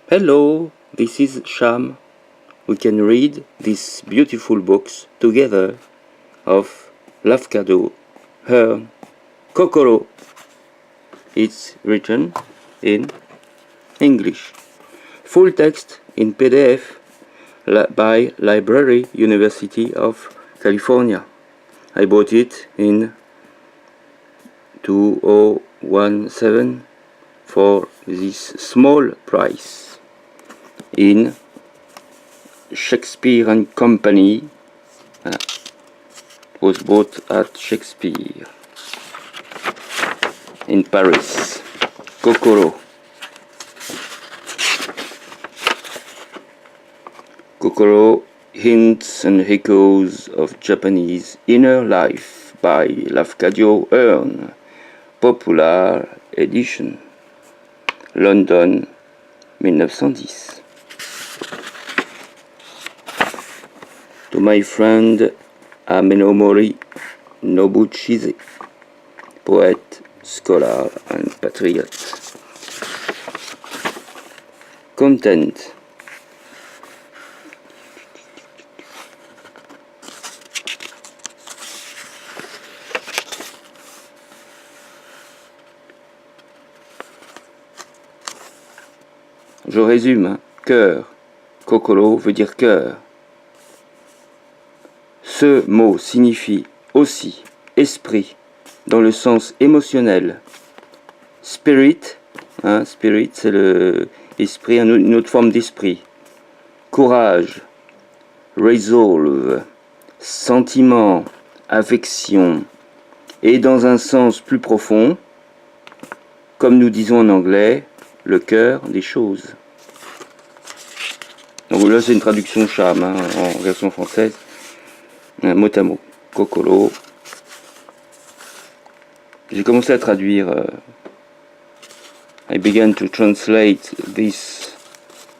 Hello, this is Sham. We can read these beautiful books together of Lafcadio Hearn, Kokoro. It's written in English. Full text in PDF by Library University of California. I bought it in 2017 for this small price in Shakespeare and Company. Was bought at Shakespeare in Paris. Kokoro. Kokoro, Hints and Echoes of Japanese Inner Life by Lafcadio Hearn, Popular Edition, London, 1910. To my friend Amenomori Nobuchize, poet, scholar and patriot. Content. Je résume, cœur. Kokoro veut dire cœur. Ce mot signifie aussi esprit dans le sens émotionnel. Spirit, spirit c'est le esprit, une autre forme d'esprit. Courage, resolve, sentiment, affection. Et dans un sens plus profond, comme nous disons en anglais, le cœur des choses. Donc là c'est une traduction Sham en version française. Mot à mot, Kokoro. J'ai commencé à traduire. I began to translate this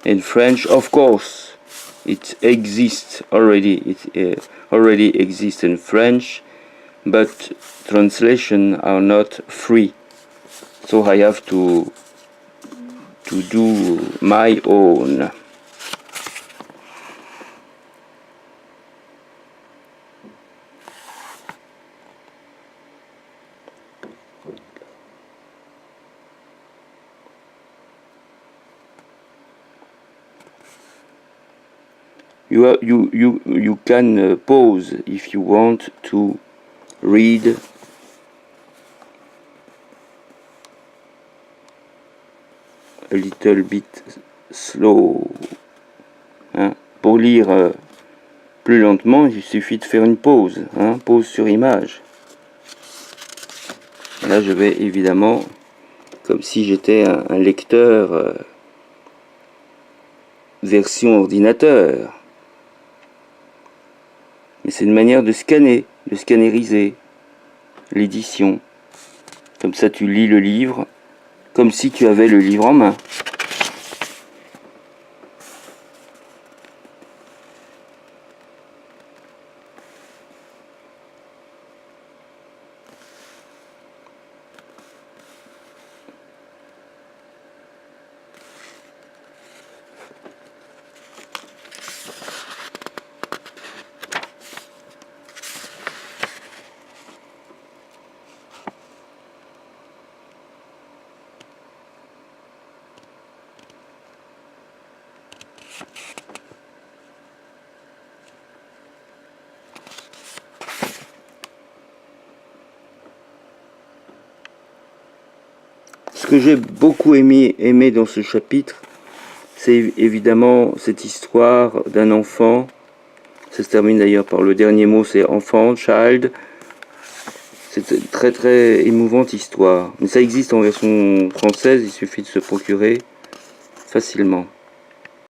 in French. Of course, it exists already. It already exists in French, but translations are not free. So I have to do my own. You can pause if you want to read a little bit slow. Pour lire plus lentement, il suffit de faire une pause, pause sur image. Et là, je vais évidemment, comme si j'étais un lecteur version ordinateur. Mais c'est une manière de scanner, de scanneriser l'édition. Comme ça, tu lis le livre, comme si tu avais le livre en main. Ce que j'ai beaucoup aimé dans ce chapitre, c'est évidemment cette histoire d'un enfant. Ça se termine d'ailleurs par le dernier mot, c'est enfant, child. C'est une très très émouvante histoire. Mais ça existe en version française, il suffit de se procurer facilement.